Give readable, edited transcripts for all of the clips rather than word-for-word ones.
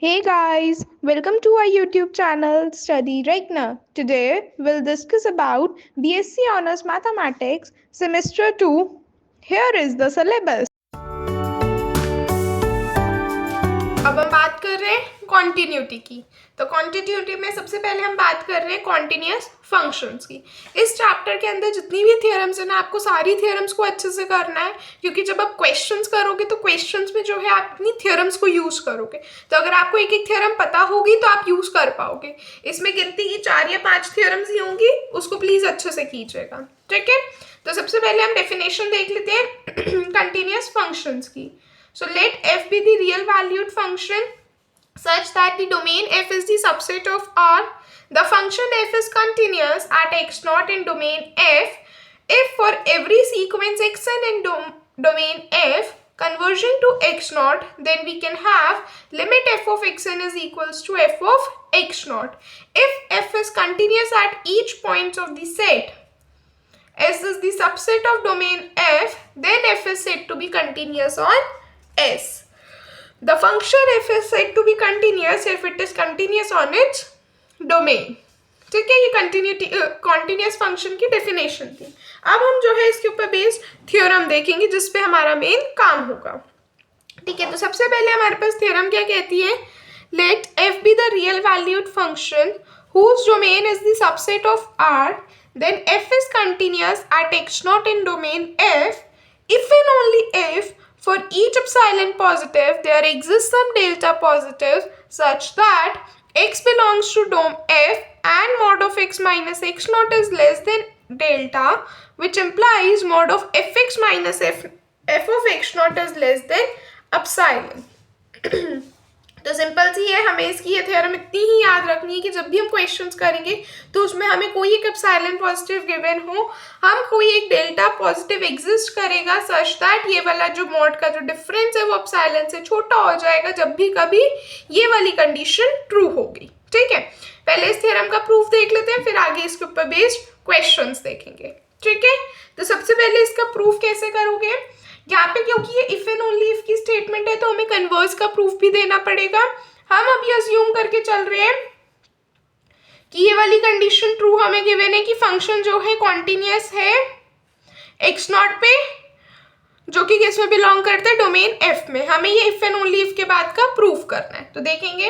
Hey guys, welcome to our YouTube channel Study Regna. Today we'll discuss about BSc Honors Mathematics Semester 2. Here is the syllabus. अब हम बात कर रहे हैं continuity की। तो कॉन्टिन्यूटी में सबसे पहले हम बात कर रहे हैं कॉन्टिन्यूअस फंक्शंस की। इस चैप्टर के अंदर जितनी भी थ्योरम्स है ना, आपको सारी थ्योरम्स को अच्छे से करना है, क्योंकि जब आप क्वेश्चंस करोगे तो क्वेश्चंस में जो है आप अपनी थ्योरम्स को यूज करोगे। तो अगर आपको एक एक थ्योरम पता होगी तो आप यूज कर पाओगे। इसमें गिनती की 4 या 5 थ्योरम्स ही होंगी, उसको प्लीज अच्छे से कीजिएगा, ठीक है। तो सबसे पहले हम डेफिनेशन देख लेते हैं कंटिन्यूअस फंक्शंस की। So let f be the real valued function such that the domain f is the subset of R. The function f is continuous at x naught in domain f if for every sequence xn in domain f converging to x naught, then we can have limit f of xn is equals to f of x naught. If f is continuous at each point of the set S is the subset of domain f, then f is said to be continuous on S. The function f is said to be continuous if it is continuous on its domain. ठीक है, ये continuous function की definition थी। अब हम जो है इसके ऊपर बेस्ड थ्योरम देखेंगे जिसपे हमारा मेन काम होगा। ठीक है, तो सबसे पहले हमारे पास थ्योरम क्या कहती है, let f be the real valued function whose domain is the subset of R, then f is continuous at x naught in domain f if and only if for each epsilon positive there exists some delta positive such that x belongs to dom f and mod of x minus x naught is less than delta, which implies mod of fx minus f of x naught is less than epsilon। तो simple सी है, हमें इसकी ये theorem इतनी ही याद रखनी है कि जब भी हम क्वेश्चंस करेंगे तो उसमें हमें कोई एक एप्सिलॉन पॉजिटिव गिवन हो, हम कोई एक डेल्टा पॉजिटिव एग्जिस्ट करेगा सच दैट ये वाला जो मॉड का जो डिफरेंस है वो एप्सिलॉन से छोटा हो जाएगा जब भी कभी ये वाली कंडीशन ट्रू होगी। ठीक है, पहले इस थ्योरम का प्रूफ देख लेते हैं, फिर आगे इसके ऊपर बेस्ड क्वेश्चंस देखेंगे। ठीक है, तो सबसे पहले इसका प्रूफ कैसे करोगे, यहाँ पे क्योंकि ये इफ एंड ओनली इफ की स्टेटमेंट है तो हमें कन्वर्स का प्रूफ भी देना पड़ेगा। हम अभी अज्यूम करके चल रहे हैं कि ये वाली कंडीशन ट्रू हमें गिवन है कि फंक्शन जो है कॉन्टिन्यूअस है एक्स नॉट पे, जो कि किस में बिलोंग करता है, डोमेन एफ में। हमें ये इफ एंड ओनली इफ के बाद का प्रूफ करना है। तो देखेंगे,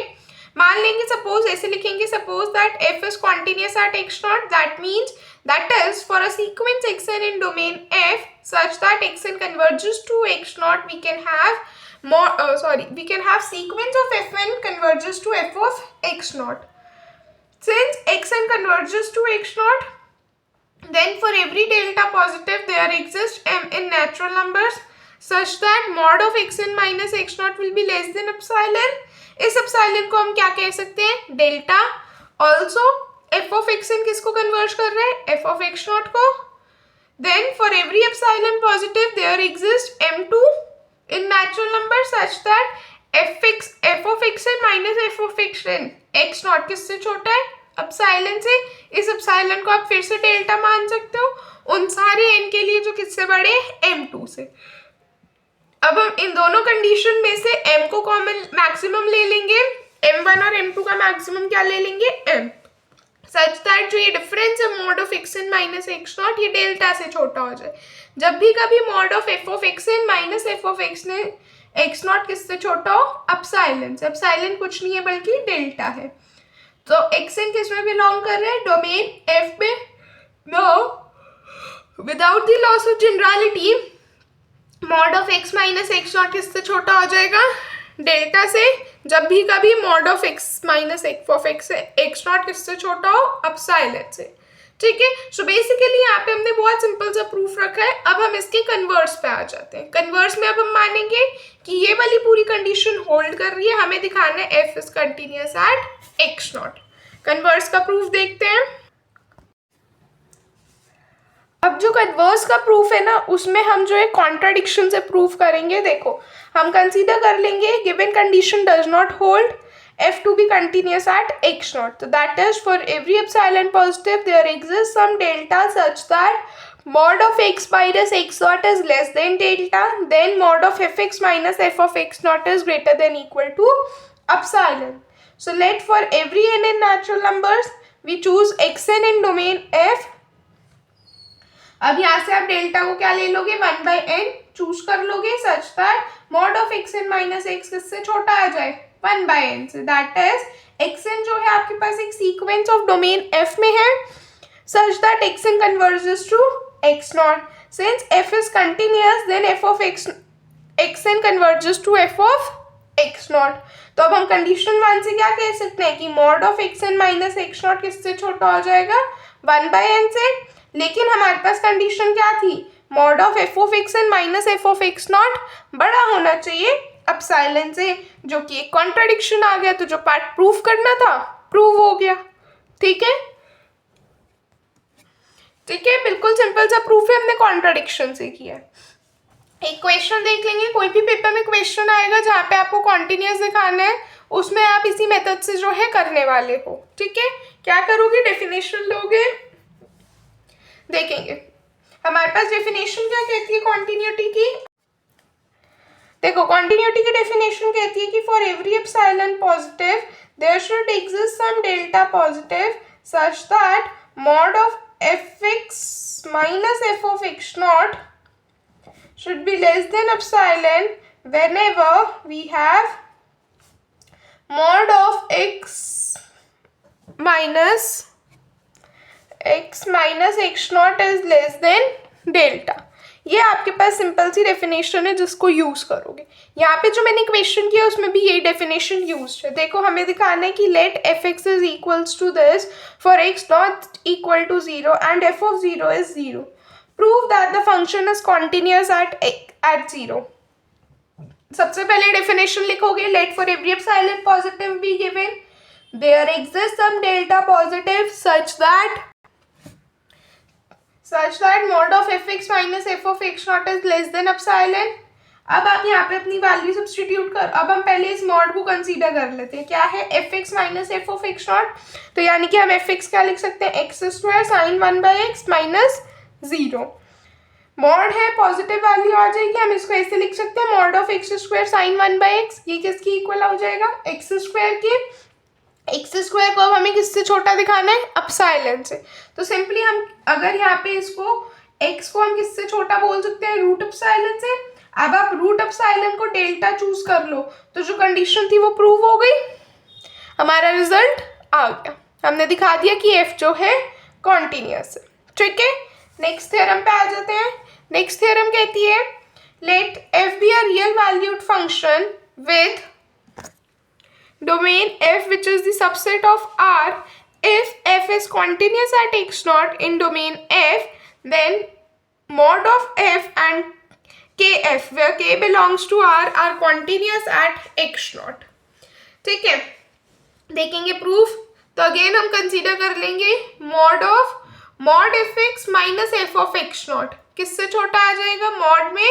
मान लेंगे सपोज ऐसे लिखेंगे, suppose that f is continuous at x naught, that means that is for a sequence xn in domain f such that xn converges to x naught, we can have we can have sequence of fn converges to f of x naught. Since xn converges to x naught, then for every delta positive there exists m in natural numbers such that mod of xn minus x naught will be less than epsilon. इस epsilon को हम क्या कह सकते हैं, delta. Also f of xn किसको converge कर रहे हैं, f of x naught को। then for every epsilon positive there exists m2 in natural number such that f of xn minus f of xn x naught किससे छोटा है, epsilon से। इस एप्सिलॉन को आप फिर से डेल्टा मान सकते हो उन सारे n के लिए जो किससे बड़े हैं, m2 से। अब हम इन दोनों कंडीशन में से m को कॉमन मैक्सिमम ले लेंगे, m1 और m2 का मैक्सिमम क्या ले लेंगे, m, सच दैट जो ये डिफरेंस है mod of X N minus x naught ये डेल्टा से छोटा हो जाए। जब भी कभी mod of F of X N minus f of x naught किससे छोटा हो, एप्सिलॉन से। एप्सिलॉन कुछ नहीं है बल्कि डेल्टा है। तो एक्सएन किस में बिलोंग कर रहे हैं, डोमेन एफ में। No, without the loss of generality mod of x minus x naught किससे छोटा हो जाएगा, डेल्टा से। जब भी कभी mod of x minus x naught किससे छोटा हो, एप्सिलॉन से। ठीक है, सो बेसिकली यहाँ पे हमने बहुत सिंपल सा प्रूफ रखा है। अब हम इसके कन्वर्स पे आ जाते हैं। कन्वर्स में अब हम मानेंगे कि ये वाली पूरी कंडीशन होल्ड कर रही है, हमें दिखाना है F is continuous at x not. Converse का प्रूफ देखते हैं। अब जो कन्वर्स का प्रूफ है ना, उसमें हम जो है कॉन्ट्राडिक्शन से प्रूफ करेंगे। देखो, हम कंसीडर कर लेंगे given condition does not hold f to be continuous at x naught. So that is for every epsilon positive there exists some delta such that mod of x minus x naught is less than delta, then mod of fx minus f of x naught is greater than equal to epsilon. So let for every n in natural numbers we choose xn in domain f. अब यहाँ से आप delta को क्या ले लोगे, 1/n choose कर लोगे सच that mod of xn minus x किससे छोटा आ जाए, 1/n से. दैट इज xn जो है आपके पास एक सीक्वेंस ऑफ डोमेन f में है such that xn converges to x naught. Since f is continuous then f of xn converges to f of x naught. तो अब हम कंडीशन 1 से क्या कह सकते हैं कि mod of xn minus x naught किससे छोटा हो जाएगा, 1/n से. लेकिन हमारे पास कंडीशन क्या थी, mod of f of xn minus f of x naught बड़ा होना चाहिए एप्सिलॉन से, जो कि एक कॉन्ट्राडिक्शन आ गया. तो जो पार्ट प्रूफ करना था प्रूव हो गया. ठीक है, ठीक है, बिल्कुल सिंपल सा प्रूफ है, हमने कॉन्ट्राडिक्शन से किया है. एक क्वेश्चन देख लेंगे. कोई भी पेपर में क्वेश्चन आएगा जहाँ पे आपको कॉन्टिन्यूस दिखाना है, उसमें आप इसी मेथड से जो है करने वाले हो. ठीक है, क्या करोगे, डेफिनेशन लोगे. देखेंगे हमारे पास डेफिनेशन क्या कहती है कॉन्टिन्यूटी की. देखो कॉन्टिन्यूटी की डेफिनेशन कहती है कि for every epsilon positive there should exist some delta positive such that mod of fx minus f of x naught should be less than epsilon whenever we have mod of x minus x naught is less than delta. ये आपके पास simple सी definition है जिसको use करोगे. यहाँ पे जो मैंने question किया उसमें भी यही डेफिनेशन यूज है. देखो हमें दिखाना है कि let f x is equals to this for x not equal to 0 and f of 0 is 0. Prove that the function is continuous at 0. सबसे पहले डेफिनेशन लिखोगे, let for every epsilon positive be given there exist some delta positive such that mod of fx minus f of x naught is less than epsilon. अब आप यहाँ पे अपनी value substitute कर. अब हम पहले इस मॉड को कंसीडर कर लेते हैं. क्या है, fx minus f of x naught. तो यानी कि हम fx क्या लिख सकते हैं, x square sine 1/x minus 0. Mod है, पॉजिटिव वैल्यू आ जाएगी, हम इसको ऐसे लिख सकते हैं mod of x square sine 1/x. ये किसकी इक्वल हो जाएगा, x स्क्वायर की. एक्स स्क्वायर को अब हमें किससे छोटा दिखाना है, एप्सिलॉन से. तो सिंपली हम अगर यहाँ पे इसको x को हम किससे छोटा बोल सकते हैं, रूट एप्सिलॉन से. अब आप रूट एप्सिलॉन को डेल्टा चूज कर लो, तो जो कंडीशन थी वो प्रूव हो गई, हमारा रिजल्ट आ गया. हमने दिखा दिया कि f जो है कॉन्टिन्यूअस है. ठीक है, नेक्स्ट थ्योरम पे आ जाते हैं. नेक्स्ट थ्योरम कहती है let f be a real valued function with domain f which is the subset of R. If f is continuous at x naught in domain f, then mod of f and kf where k belongs to R are continuous at x naught. ठीक है, देखेंगे proof. तो again हम consider कर लेंगे mod fx minus f of x naught किससे छोटा आ जाएगा, मॉड में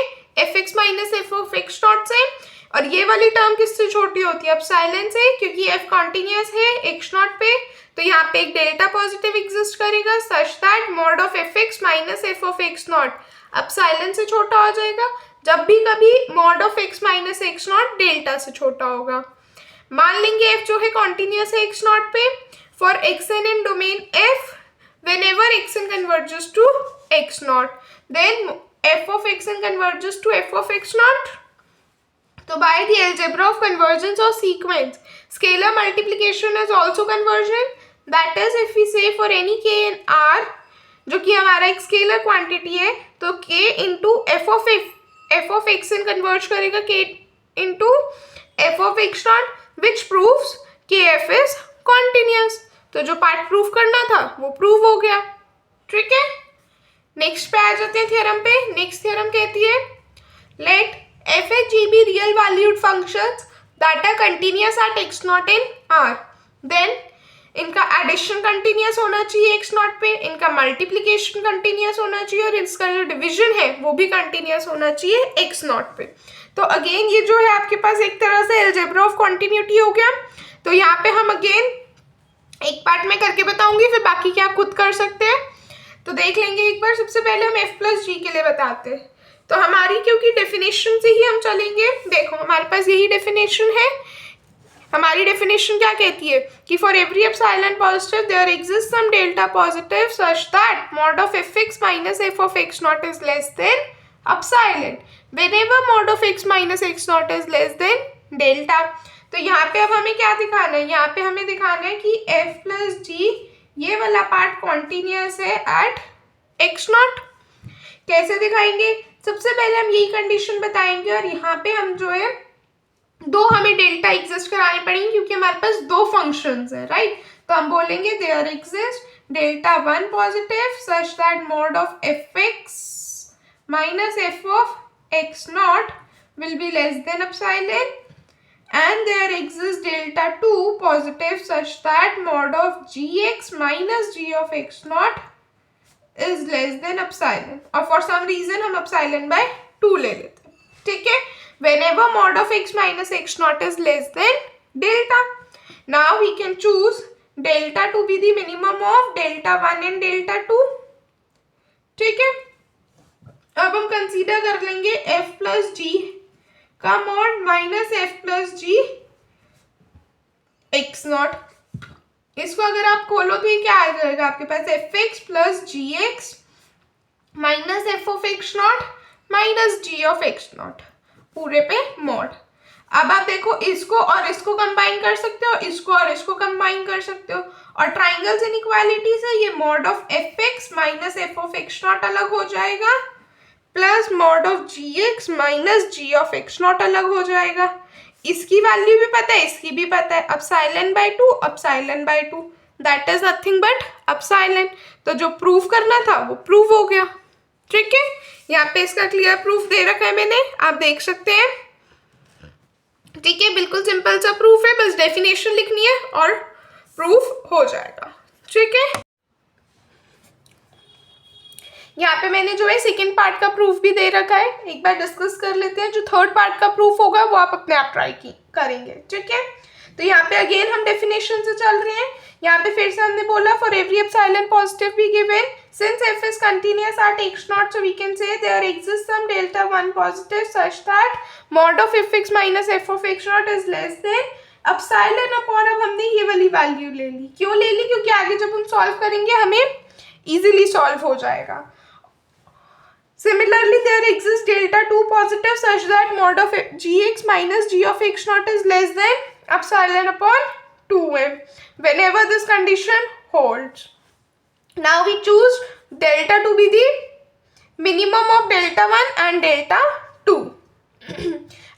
fx minus f of x naught से. और ये वाली टर्म किससे छोटी होती है, एप्सिलॉन से, क्योंकि f कॉन्टिन्यूअस है x नॉट पे. तो यहाँ पे एक डेल्टा पॉजिटिव एग्जिस्ट करेगा सच that mod of fx minus f of x not epsilon से छोटा हो जाएगा. जब भी कभी mod of x minus x not delta से छोटा होगा. मान लेंगे f जो है कॉन्टिन्यूअस है x नॉट पे for xn in domain f whenever xn converges to x naught, then f of xn converges to f of x naught. So by the algebra of convergence or sequence, scalar multiplication is also conversion. That is, if we say for any k in R, जो कि हमारा एक scalar quantity है, तो k into f of xn converge करेगा k into f of x naught, which proves kf is continuous. तो जो part proof करना था वो प्रूव हो गया. ठीक है, नेक्स्ट पे आ जाते हैं थ्योरम पे. नेक्स्ट थ्योरम कहती है let f and g be real valued functions that are continuous at x naught in R. Then इनका एडिशन कंटिन्यूअस होना चाहिए x नॉट पे, इनका मल्टीप्लिकेशन कंटिन्यूअस होना चाहिए और इसका जो डिवीजन है वो भी कंटिन्यूअस होना चाहिए x नॉट पे. तो अगेन ये जो है आपके पास एक तरह से अलजेब्रा ऑफ कॉन्टिन्यूटी हो गया. तो यहाँ पे हम अगेन एक पार्ट में करके बताऊंगी, फिर बाकी क्या आप खुद कर सकते हैं. तो देख लेंगे एक बार. सबसे पहले हम f प्लस जी के लिए बताते हैं. तो हमारी क्योंकि डेफिनेशन से ही हम चलेंगे, देखो हमारे पास यही डेफिनेशन है. हमारी डेफिनेशन क्या कहती है कि for every epsilon positive there exist some delta positive such that mod of f x minus f of x naught is less than epsilon whenever mod of x minus x naught is less than delta. तो यहाँ पे अब हमें क्या दिखाना है, यहाँ पे हमें दिखाना है कि एफ प्लस जी ये वाला पार्ट कॉन्टिन्यूअस है एट एक्स नॉट। कैसे दिखाएंगे, सबसे पहले हम यही कंडीशन बताएंगे और यहाँ पे हम जो है दो हमें डेल्टा एग्जिस्ट कराने पड़ेंगे क्योंकि हमारे पास दो फंक्शंस है, राइट। तो हम बोलेंगे there exist delta one positive such that mod of f x minus f of x naught will be less than epsilon and there exists delta 2 positive such that mod of gx minus g of x naught is less than epsilon और for some reason हम epsilon by 2 ले लेते हैं, ठीक है। whenever mod of x minus x naught is less than delta, now we can choose delta to be the minimum of delta 1 and delta 2, ठीक है। अब हम कंसीडर कर लेंगे f plus g का mod minus f plus g x naught. इसको अगर आप खोलो तो ये क्या आ जाएगा आपके पास, f x plus g x minus f of x naught minus g of x naught पूरे पे मॉड। अब आप देखो इसको और इसको कंबाइन कर सकते हो, इसको और इसको कंबाइन कर सकते हो और ट्राइंगल्स इनइक्वालिटी से ये mod of f x minus f of x naught अलग हो जाएगा plus mod of g x minus g of x naught अलग हो जाएगा। इसकी वैल्यू भी पता है, इसकी भी पता है, epsilon bye 2 epsilon bye 2 that is nothing but epsilon. तो जो प्रूव करना था वो प्रूव हो गया, ठीक है। यहाँ पे इसका क्लियर प्रूफ दे रखा है मैंने, आप देख सकते हैं, ठीक है। बिल्कुल सिंपल सा प्रूफ है, बस डेफिनेशन लिखनी है और प्रूफ हो जाएगा, ठीक है। यहाँ पे मैंने जो है सेकेंड पार्ट का प्रूफ भी दे रखा है, एक बार डिस्कस कर लेते हैं। जो थर्ड पार्ट का प्रूफ होगा वो आप अपने आप ट्राई करेंगे, ठीक है। तो यहाँ पे अगेन हम डेफिनेशन से चल रहे हैं। यहाँ पे फिर से हमने बोला for every epsilon positive be given since f is continuous at x naught so we can say there exist some delta one positive such that mod of f x minus f of x naught is less than epsilon upon. अब हमने ये वाली value ले ली, क्यों ले ली, क्योंकि आगे जब हम सॉल्व करेंगे हमें इजीली सॉल्व हो जाएगा। Similarly, there exists delta 2 positive such that mod of gx minus g of x naught is less than epsilon upon 2m whenever this condition holds. Now we choose delta to be the minimum of delta 1 and delta 2.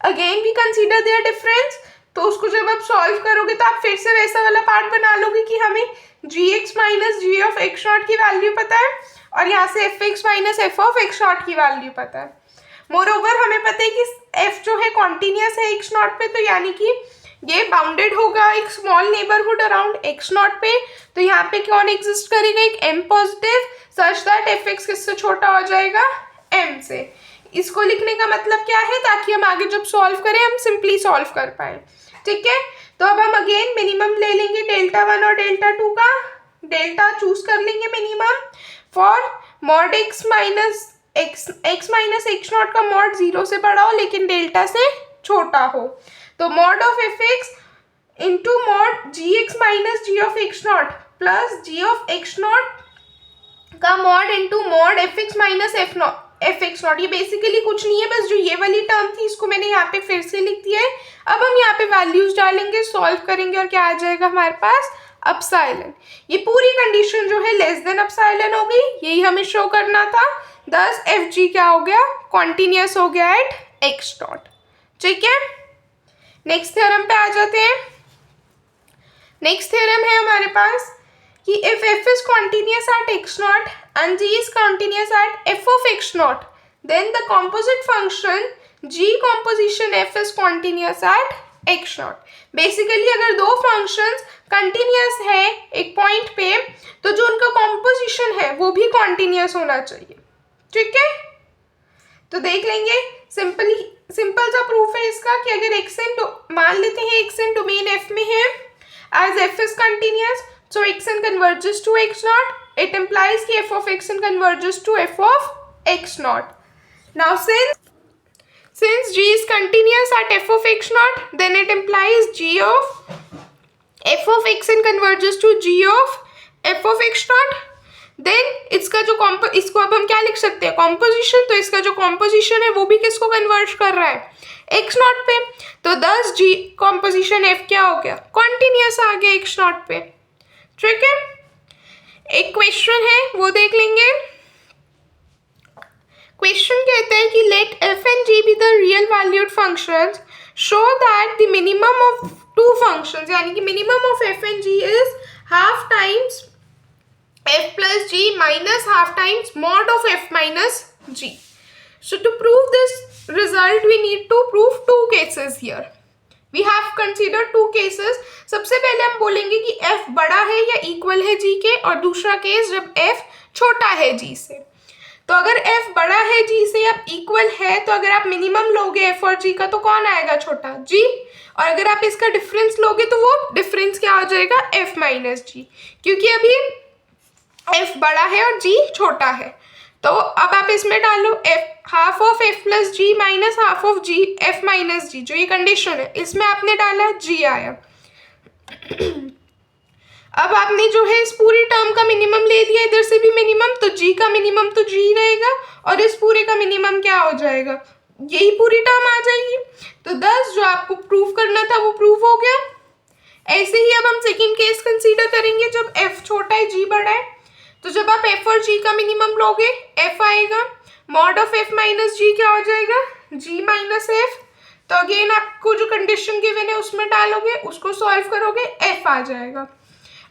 Again we consider their difference. तो उसको जब आप solve करोगे तो आप फिर से वैसा वाला पार्ट बना लोगे कि हमें gx minus g of x naught की वैल्यू पता है और यहाँ से f x minus f of x naught की वैल्यू पता है। मोर ओवर हमें पता है कि एफ जो है कॉन्टिन्यूअस है एक्स नॉट पे, तो यानी कि ये बाउंडेड होगा एक small neighbourhood around x naught पे। तो यहाँ पे कौन एग्जिस्ट करेगा, एक M positive such that f x किससे छोटा हो जाएगा, एम से। इसको लिखने का मतलब क्या है, ताकि हम आगे जब सॉल्व करें हम सिंपली सॉल्व कर पाए, ठीक है। तो अब हम अगेन मिनिमम ले लेंगे डेल्टा 1 और डेल्टा 2 का। डेल्टा चूज कर लेंगे minimum for mod x minus x minus x naught का मॉड 0 से बड़ा हो लेकिन डेल्टा से छोटा हो। तो mod of f x into mod g x minus g of x naught plus g of x naught का mod into mod f x minus f x naught. ये बेसिकली कुछ नहीं है, बस जो ये वाली टर्म थी इसको मैंने यहाँ पे फिर से लिख दिया है। अब हम यहाँ पे वैल्यूज डालेंगे, सॉल्व करेंगे और क्या आ जाएगा हमारे पास, एप्सिलॉन। ये पूरी कंडीशन जो है लेस देन एप्सिलॉन हो गई, यही हमें शो करना था। थस एफ जी क्या हो गया, कॉन्टिन्यूअस हो गया एट एक्स नॉट, ठीक है। नेक्स्ट थ्योरम पे आ जाते हैं। नेक्स्ट थ्योरम है हमारे पास कि if f is continuous at x naught and g is continuous at f of x naught, then the composite function g composition f is continuous at x naught. Basically अगर दो functions continuous है एक point पे तो जो उनका composition है वो भी कॉन्टिन्यूअस होना चाहिए, ठीक है। तो देख लेंगे, सिंपल सा प्रूफ है इसका कि अगर x n मान लेते हैं x n डोमेन f में है, as f is continuous so xn converges to x naught, it implies कि f of xn converges to f of x naught. Now Since g is continuous at f of x naught, then it implies g of f of x n converges to g of f of x naught. Then इसका जो इसको अब हम क्या लिख सकते हैं, composition. तो इसका जो कॉम्पोजिशन है वो भी किसको कन्वर्ट कर रहा है, एक्स नॉट पे. तो 10 जी कॉम्पोजिशन एफ क्या हो गया, कॉन्टिन्यूस आ गया एक्स नॉट पे. ठीक है, एक क्वेश्चन है वो देख लेंगे. क्वेश्चन कहते हैं कि let f and g be the real valued functions, show that the minimum of two functions, यानी कि minimum of f and g is half times f plus g minus half times mod of f minus g. So to prove this result we need to prove two cases here. We have considered two cases. सबसे पहले हम बोलेंगे कि f बड़ा है या equal है g के, और दूसरा केस जब f छोटा है g से. तो अगर f बड़ा है g से या इक्वल है, तो अगर आप मिनिमम लोगे f और g का तो कौन आएगा, छोटा g. और अगर आप इसका डिफरेंस लोगे तो वो डिफरेंस क्या हो जाएगा, f माइनस जी, क्योंकि अभी f बड़ा है और g छोटा है. तो अब आप इसमें डालो f half of f plus g minus half of g f minus g, जो ये कंडीशन है इसमें आपने डाला g आया. अब आपने जो है इस पूरी टर्म का मिनिमम ले लिया, इधर से भी मिनिमम, तो g का मिनिमम तो g रहेगा और इस पूरे का मिनिमम क्या हो जाएगा, यही पूरी टर्म आ जाएगी. तो 10 जो आपको प्रूव करना था वो प्रूव हो गया. ऐसे ही अब हम सेकेंड केस कंसीडर करेंगे जब f छोटा है g बड़ा है. तो जब आप f और g का मिनिमम लोगे f आएगा, mod of f minus g क्या हो जाएगा, g माइनस f. तो अगेन आपको जो कंडीशन गिवन है उसमें डालोगे, उसको सॉल्व करोगे, f आ जाएगा.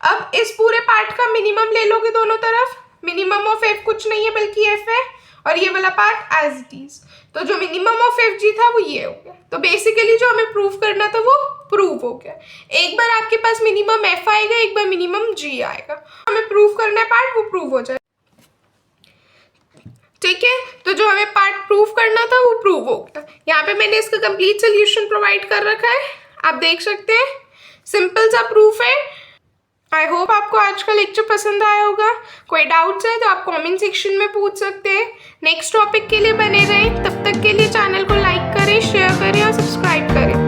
अब इस पूरे पार्ट का मिनिमम ले लोगे दोनों तरफ, मिनिमम ऑफ f कुछ नहीं है बल्कि f है, और ये वाला पार्ट एज इट इज. तो जो मिनिमम ऑफ एफ जी था वो ये हो गया. तो बेसिकली जो हमें प्रूव करना था वो प्रूव हो गया. एक बार आपके पास मिनिमम एफ आएगा, एक बार मिनिमम जी आएगा, हमें प्रूव करना है पार्ट वो प्रूव हो जाए. ठीक है, तो जो हमें पार्ट प्रूव करना था वो प्रूव हो गया. यहाँ पे मैंने इसका कंप्लीट सोल्यूशन प्रोवाइड कर रखा है, आप देख सकते हैं. सिंपल सा प्रूफ है. आई होप आपको आज का लेक्चर पसंद आया होगा. कोई डाउट्स है तो आप कमेंट सेक्शन में पूछ सकते हैं. नेक्स्ट टॉपिक के लिए बने रहें. तब तक के लिए चैनल को लाइक करें, शेयर करें और सब्सक्राइब करें.